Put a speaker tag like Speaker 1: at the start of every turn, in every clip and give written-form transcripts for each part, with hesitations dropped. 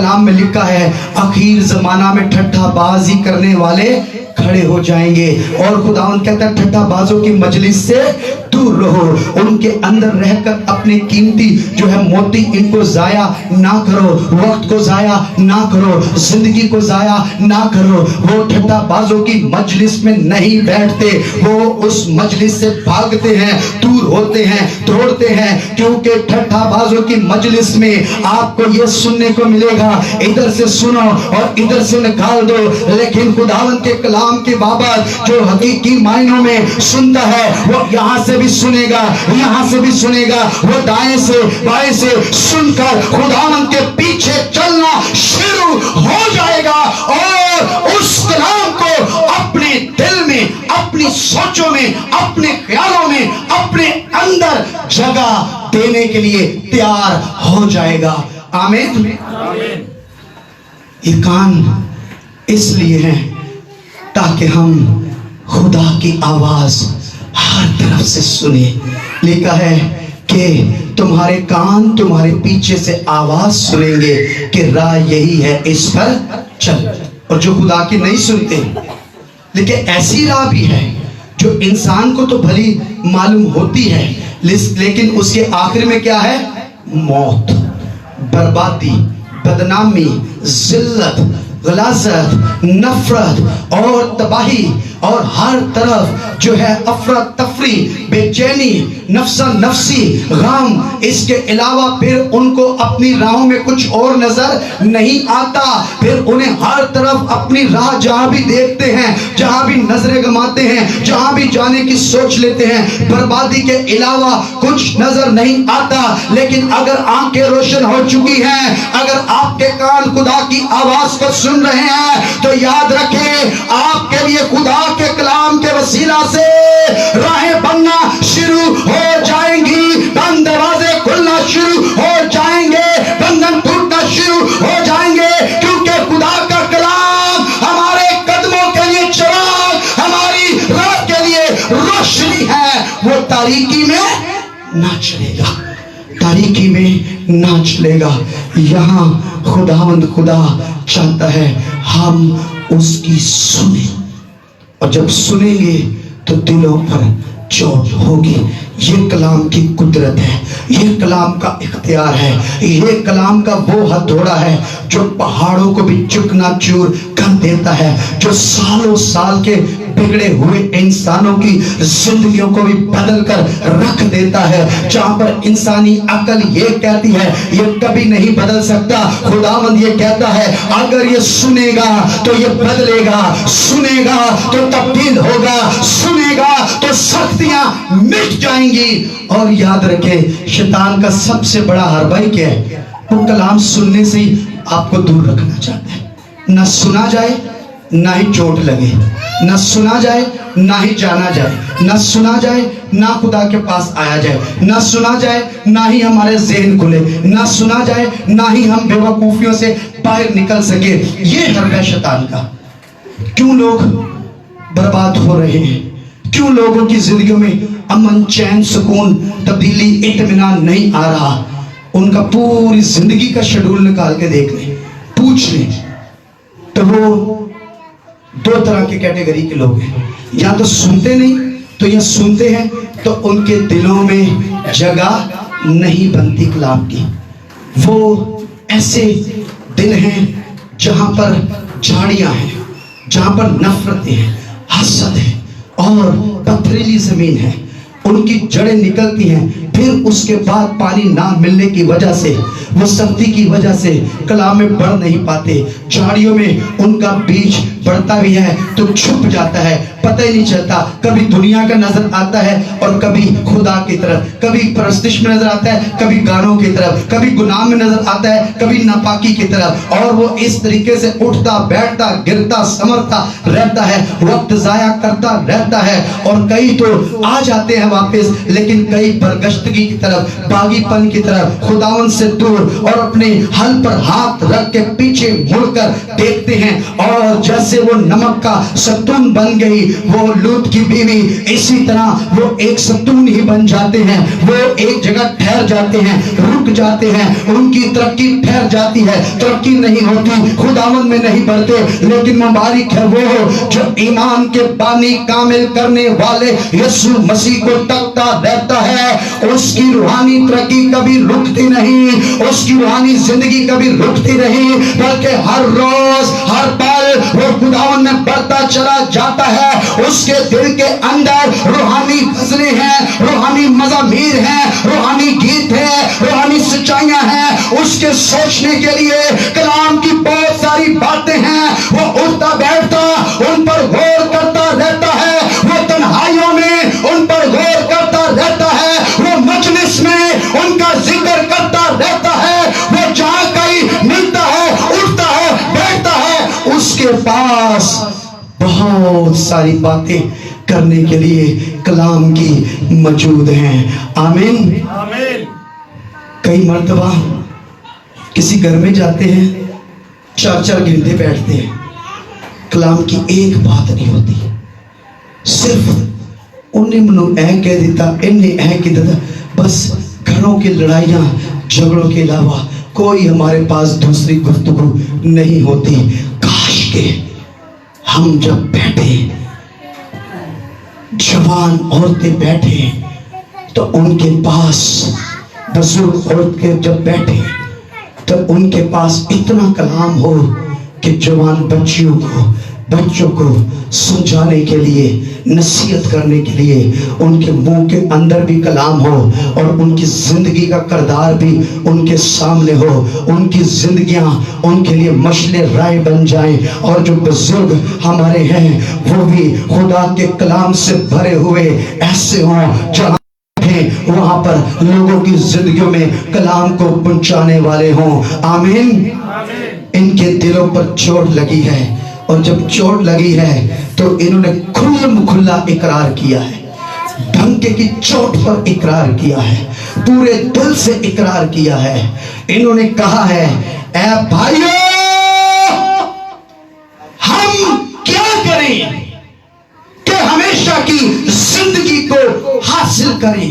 Speaker 1: کلام میں لکھا ہے آخر زمانہ میں ٹھٹھا بازی کرنے والے کھڑے ہو جائیں گے، اور خداوند کہتا ہے ٹھٹھا بازوں کی مجلس سے دور رہو، ان کے اندر رہ کر اپنے قیمتی جو ہے موتی ان کو ضائع نہ کرو، وقت کو ضائع نہ کرو، زندگی کو ضائع نہ کرو۔ وہ ٹھٹھا بازوں کی مجلس میں نہیں بیٹھتے، وہ اس مجلس سے بھاگتے ہیں، دور ہوتے ہیں، دوڑتے ہیں، کیونکہ ٹھٹھا بازوں کی مجلس میں آپ کو یہ سننے کو ملے گا ادھر سے سنو اور ادھر سے نکال دو، لیکن خداوند کے کلام کی بابت جو حقیقی معنوں میں سنتا ہے وہ یہاں سے بھی سنے گا، یہاں سے بھی سنے گا، وہ دائیں سے بائیں سے سن کر خداوند کے پیچھے چلنا شروع ہو جائے گا، اور اس کلام کو اپنے دل میں، اپنی سوچوں میں، اپنے خیالوں میں، اپنے اندر جگہ دینے کے لیے تیار ہو جائے گا۔ آمین۔ یہ کان اس لیے ہیں تاکہ ہم خدا کی آواز ہر طرف سے سنیں۔ لکھا ہے کہ تمہارے کان تمہارے پیچھے سے آواز سنیں گے کہ راہ یہی ہے، اس پر چل۔ اور جو خدا کی نہیں سنتے، لیکن ایسی راہ بھی ہے جو انسان کو تو بھلی معلوم ہوتی ہے، لیکن اس کے آخر میں کیا ہے؟ موت، بربادی، بدنامی، ذلت، غلاظت، نفرت اور تباہی، اور ہر طرف جو ہے افراتفری، بے چینی، نفسا نفسی، غم۔ اس کے علاوہ پھر ان کو اپنی راہوں میں کچھ اور نظر نہیں آتا، پھر انہیں ہر طرف اپنی راہ جہاں بھی دیکھتے ہیں، جہاں بھی نظریں گماتے ہیں، جہاں بھی جانے کی سوچ لیتے ہیں، بربادی کے علاوہ کچھ نظر نہیں آتا۔ لیکن اگر آنکھیں روشن ہو چکی ہیں، اگر آپ کے کان خدا کی آواز کو سن رہے ہیں، تو یاد رکھیں آپ کے لیے خدا کے کلام کے وسیلہ سے راہیں بننا شروع ہو جائیں گی، بند دروازے کھلنا شروع ہو جائیں گے، بندھن ٹوٹنا شروع ہو جائیں گے، کیونکہ خدا کا کلام ہمارے قدموں کے لیے چراغ، ہماری راہ کے لیے روشنی ہے۔ وہ تاریکی میں نہ چلے گا، تاریکی میں نہ چلے گا۔ یہاں خداوند خدا چاہتا ہے ہم اس کی سنیں، اور جب سنیں گے تو دلوں پر چوٹ ہوگی۔ یہ کلام کی قدرت ہے، یہ کلام کا اختیار ہے، یہ کلام کا وہ ہتھوڑا ہے جو پہاڑوں کو بھی چکنا چور کر دیتا ہے، جو سالوں سال کے بگڑے ہوئے انسانوں کی زندگیوں کو بھی بدل کر رکھ دیتا ہے۔ جہاں پر انسانی عقل یہ کہتی ہے یہ کبھی نہیں بدل سکتا، خداوند یہ کہتا ہے اگر یہ سنے گا تو یہ بدلے گا، سنے گا تو تبدیل ہوگا، سنے گا تو سختیاں مٹ جائیں گی۔ اور یاد رکھیں شیطان کا سب سے بڑا حربہ کیا ہے؟ وہ کلام سننے سے ہی آپ کو دور رکھنا چاہتا ہے۔ نہ سنا جائے نہ ہی چوٹ لگے، نہ سنا جائے نہ ہی جانا جائے، نہ سنا جائے نہ خدا کے پاس آیا جائے، نہ سنا جائے نہ ہی ہمارے ذہن کھلے، نہ سنا جائے نہ ہی ہم بے وقوفیوں سے باہر نکل سکے۔ یہ حربہ ہے شیطان کا۔ کیوں لوگ برباد ہو رہے ہیں؟ کیوں لوگوں کی زندگیوں میں امن، چین، سکون، تبدیلی، اطمینان نہیں آ رہا؟ ان کا پوری زندگی کا شیڈول نکال کے دیکھ لیں، پوچھ لیں، تو وہ دو طرح کی کیٹیگری کے لوگ ہیں۔ یا تو سنتے نہیں، تو یا سنتے ہیں تو ان کے دلوں میں جگہ نہیں بنتی کلام کی۔ وہ ایسے دل ہیں جہاں پر جھاڑیاں ہیں، جہاں پر نفرتیں ہیں، حسد ہے اور پتھریلی زمین ہے، ان کی جڑیں نکلتی ہیں، پھر اس کے بعد پانی نہ ملنے کی وجہ سے، وہ سختی کی وجہ سے کلام میں بڑھ نہیں پاتے۔ جھاڑیوں میں ان کا بیج بڑھتا بھی ہے تو چھپ جاتا ہے، پتہ ہی نہیں چلتا، کبھی دنیا کا نظر آتا ہے اور کبھی خدا کی طرف، کبھی پرستش میں نظر آتا ہے، کبھی گانوں کی طرف، کبھی گناہ میں نظر آتا ہے، کبھی ناپاکی کی طرف، اور وہ اس طریقے سے اٹھتا بیٹھتا گرتا سمرتا رہتا ہے، وقت ضائع کرتا رہتا ہے۔ اور کئی تو آ جاتے ہیں واپس، لیکن کئی برگشت آلودگی کی طرف، باغی پن کی طرف، خداوند سے دور، اور اپنے حل پر ہاتھ رکھ کے پیچھے مڑ کر دیکھتے ہیں، اور جیسے وہ نمک کا ستون بن گئی وہ لوط کی بیوی، اسی طرح وہ ایک ستون ہی بن جاتے ہیں، وہ ایک جگہ ٹھہر جاتے ہیں، رک جاتے ہیں، ان کی ترقی ٹھہر جاتی ہے، ترقی نہیں ہوتی، خداوند میں نہیں بڑھتے۔ لیکن مبارک ہے وہ جو ایمان کے بانی کامل کرنے والے یسوع مسیح کو تکتا رہتا ہے، اس کی روحانی ترقی کبھی رکتی نہیں، اس کی روحانی زندگی کبھی رکتی نہیں، بلکہ ہر روز ہر پل وہ خداوند میں بڑھتا چلا جاتا ہے۔ اس کے دل کے اندر روحانی غزلیں ہیں، روحانی مزامیر ہیں، روحانی گیت ہیں، روحانی سچائیاں ہیں، اس کے سوچنے کے لیے کلام کی بہت ساری باتیں ہیں، وہ اٹھتا بیٹھتا ان پر غور کرتا رہتا ہے، وہ تنہائیوں میں ان پر غور کرتا رہتا ہے، وہ مجلس میں ان کا ذکر کرتا رہتا ہے، وہ جہاں کہیں ملتا ہے اٹھتا ہے بیٹھتا ہے، اس کے پاس بہت ساری باتیں کرنے کے لیے کلام کی موجود ہیں۔ آمین۔ کئی مرتبہ کسی گھر میں جاتے ہیں، چار چار گھنٹے بیٹھتے ہیں، کلام کی ایک بات نہیں ہوتی، صرف انہیں منو اے کہہ دیتا، انہیں اے کہہ دیتا، بس گھروں کی لڑائیاں جھگڑوں کے علاوہ کوئی ہمارے پاس دوسری گفتگو نہیں ہوتی۔ کاش کہ ہم جب بیٹھے، جوان عورتیں بیٹھے تو ان کے پاس، بزرگ عورتیں جب بیٹھے تو ان کے پاس اتنا کلام ہو کہ جوان بچوں کو سمجھانے کے لیے، نصیحت کرنے کے لیے ان کے منہ کے اندر بھی کلام ہو، اور ان کی زندگی کا کردار بھی ان کے سامنے ہو، ان کی زندگیاں ان کے لیے مشعل راہ بن جائیں، اور جو بزرگ ہمارے ہیں وہ بھی خدا کے کلام سے بھرے ہوئے ایسے ہوں جہاں وہاں پر لوگوں کی زندگیوں میں کلام کو پہنچانے والے ہوں۔ آمین۔ ان کے دلوں پر چوٹ لگی ہے، اور جب چوٹ لگی ہے تو انہوں نے کھلم کھلا اقرار کیا ہے، ڈنکے کی چوٹ پر اقرار کیا ہے، پورے دل سے اقرار کیا ہے۔ انہوں نے کہا ہے، اے بھائیو، ہم کیا کریں کہ ہمیشہ کی زندگی کو حاصل کریں۔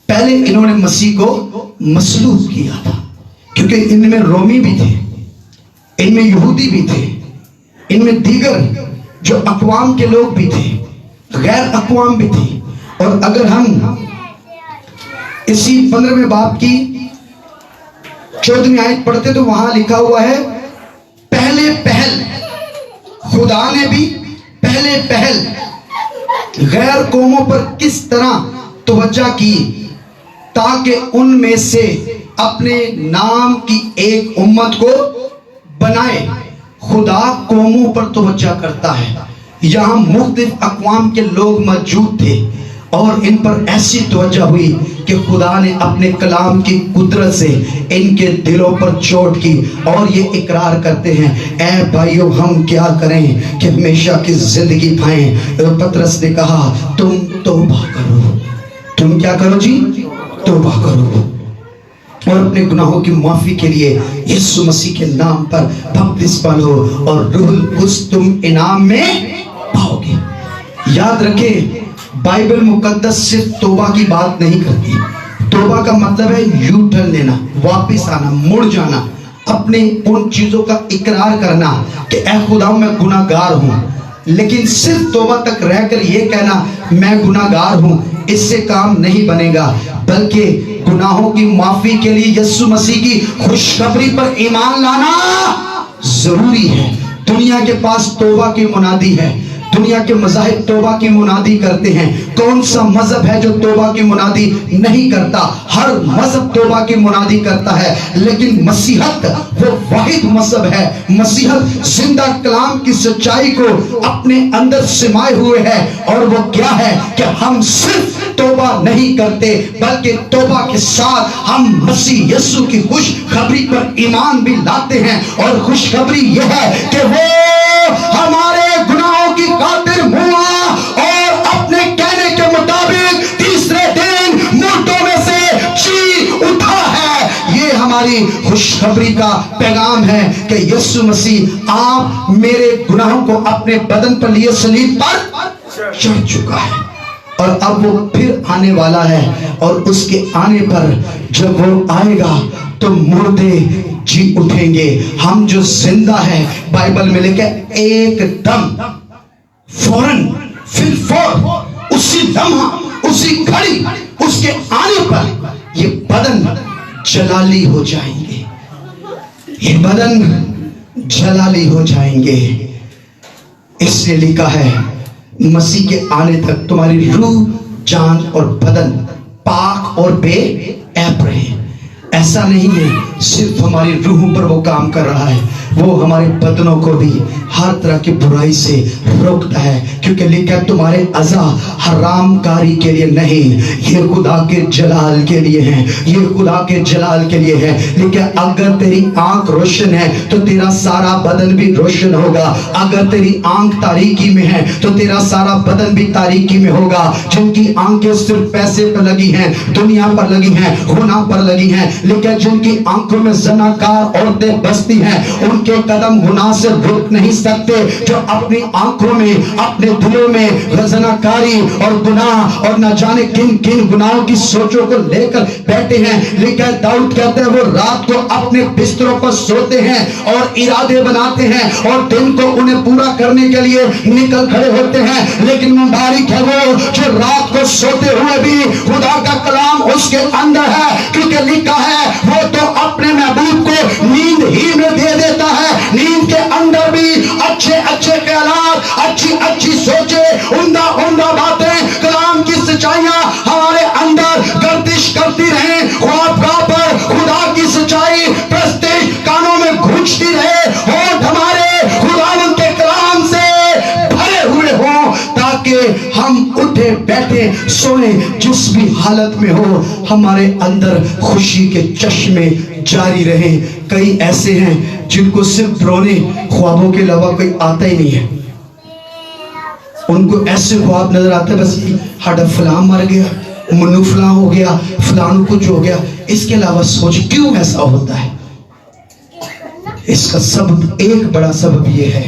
Speaker 1: پہلے انہوں نے مسیح کو مسلوب کیا تھا، کیونکہ ان میں رومی بھی تھے، ان میں یہودی بھی تھے، ان میں دیگر جو اقوام کے لوگ بھی تھے، غیر اقوام بھی تھے۔ اور اگر ہم اسی 15ویں باب کی 14ویں آیت پڑھتے تو وہاں لکھا ہوا ہے، پہلے پہل خدا نے بھی پہلے پہل غیر قوموں پر کس طرح توجہ کی تاکہ ان میں سے اپنے نام کی ایک امت کو بنائے۔ خدا قوموں پر توجہ کرتا ہے۔ یہاں مختلف اقوام کے لوگ موجود تھے، اور ان پر ایسی توجہ ہوئی کہ خدا نے اپنے کلام کی قدرت سے ان کے دلوں پر چوٹ کی، اور یہ اقرار کرتے ہیں، اے بھائیو ہم کیا کریں کہ ہمیشہ کی زندگی پائیں۔ پترس نے کہا، تم توبہ کرو۔ تم کیا کرو جی؟ توبہ کرو، اور اپنے گناہوں کی معافی کے لیے یسوع مسیح کے نام پر بپتسمہ لو، اور روح القدس تم انعام میں پاؤ گے۔ یاد رکھیں، بائبل مقدس صرف توبہ کی بات نہیں کرتی۔ توبہ کا مطلب ہے یو ٹرن لینا، واپس آنا، مڑ جانا، اپنے ان چیزوں کا اقرار کرنا کہ اے خدا میں گناہ گار ہوں۔ لیکن صرف توبہ تک رہ کر یہ کہنا میں گناہ گار ہوں، اس سے کام نہیں بنے گا، بلکہ گناہوں کی معافی کے لیے یسوع مسیح کی خوشخبری پر ایمان لانا ضروری ہے۔ دنیا کے پاس توبہ کی منادی ہے، دنیا کے مذاہب توبہ کی منادی کرتے ہیں۔ کون سا مذہب ہے جو توبہ کی منادی نہیں کرتا؟ ہر مذہب توبہ کی منادی کرتا ہے، لیکن مسیحت وہ واحد مذہب ہے۔ مسیحت زندہ کلام کی سچائی کو اپنے اندر سمائے ہوئے ہے، اور وہ کیا ہے کہ ہم صرف توبہ نہیں کرتے، بلکہ توبہ کے ساتھ ہم مسیح یسوع کی خوشخبری پر ایمان بھی لاتے ہیں، اور خوشخبری یہ ہے کہ وہ ہمارے گناہوں کی خاطر ہوا، اور اپنے کہنے کے مطابق تیسرے دن مردوں میں ہماری خوشخبری کا پیغام ہے کہ یسوع مسیح آپ میرے گناہوں کو اپنے بدن پر لیے صلیب پر چڑھ چکا ہے، اور اب وہ پھر آنے والا ہے، اور اس کے آنے پر جب وہ آئے گا تو مردے جی اٹھیں گے، ہم جو زندہ ہیں بائبل میں لکھا ہے ایک دم فوراً پھر فور اسی لمحہ اسی گھڑی اس کے آنے پر یہ بدن جلالی ہو جائیں گے، یہ بدن جلالی ہو جائیں گے۔ اس لیے لکھا ہے مسیح کے آنے تک تمہاری روح، جان اور بدن پاک اور بے عیب رہے۔ ایسا نہیں ہے صرف ہماری روحوں پر وہ کام کر رہا ہے، وہ ہمارے بدنوں کو بھی ہر طرح کی برائی سے روکتا ہے، کیونکہ لکھا ہے تمہارے اعضاء حرام کاری کے لیے نہیں، یہ خدا کے جلال کے لیے ہیں، یہ خدا کے جلال کے لیے ہے۔ لکھا ہے اگر تیری آنکھ روشن ہے تو تیرا سارا بدن بھی روشن ہوگا، اگر تیری آنکھ تاریکی میں ہے تو تیرا سارا بدن بھی تاریکی میں ہوگا۔ جن کی آنکھیں صرف پیسے پر لگی ہیں، دنیا پر لگی ہیں، گناہ پر لگی ہیں، لیکن جن کی آنکھوں میں زناکار عورتیں بستی ہیں، ان کے قدم گناہ سے رک نہیں سکتے۔ جو اپنی آنکھوں میں، اپنے دلوں میں زناکاری اور گناہ اور نہ جانے کن کن گناہوں کی سوچوں کو لے کر بیٹھے ہیں، لیکن داؤد کہتے ہیں وہ رات کو اپنے بستروں پر سوتے ہیں اور ارادے بناتے ہیں اور دن کو انہیں پورا کرنے کے لیے نکل کھڑے ہوتے ہیں، لیکن مبارک ہے وہ جو رات کو سوتے ہوئے بھی خدا کا کلام اس کے اندر ہے، کیونکہ لکھا ہے وہ تو اپنے محبوب کو نیند ہی میں دے دیتا ہے۔ نیند کے اندر بھی اچھے اچھے خیالات، اچھی اچھی سوچیں، عمدہ عمدہ باتیں، کلام کی سچائیاں ہمارے اندر گردش کرتی رہیں، خوابگاہ پر خدا کی سچائی پرستش کانوں میں گونجتی رہے، ہونٹ ہمارے خداوند کے کلام سے بھرے ہوئے ہوں، تاکہ ہم اٹھے بیٹھے سوئیں جس بھی حالت میں ہو، ہمارے اندر خوشی کے چشمے جاری رہیں۔ کئی ایسے ہیں جن کو صرف رونے خوابوں کے علاوہ کوئی آتا ہی نہیں ہے، ان کو ایسے خواب نظر آتا ہے بس ہڈا فلاں مر گیا، منو فلاں ہو گیا، فلانو کچھ ہو گیا، اس کے علاوہ سوچ کیوں ایسا ہوتا ہے؟ اس کا سبب ایک بڑا سبب یہ ہے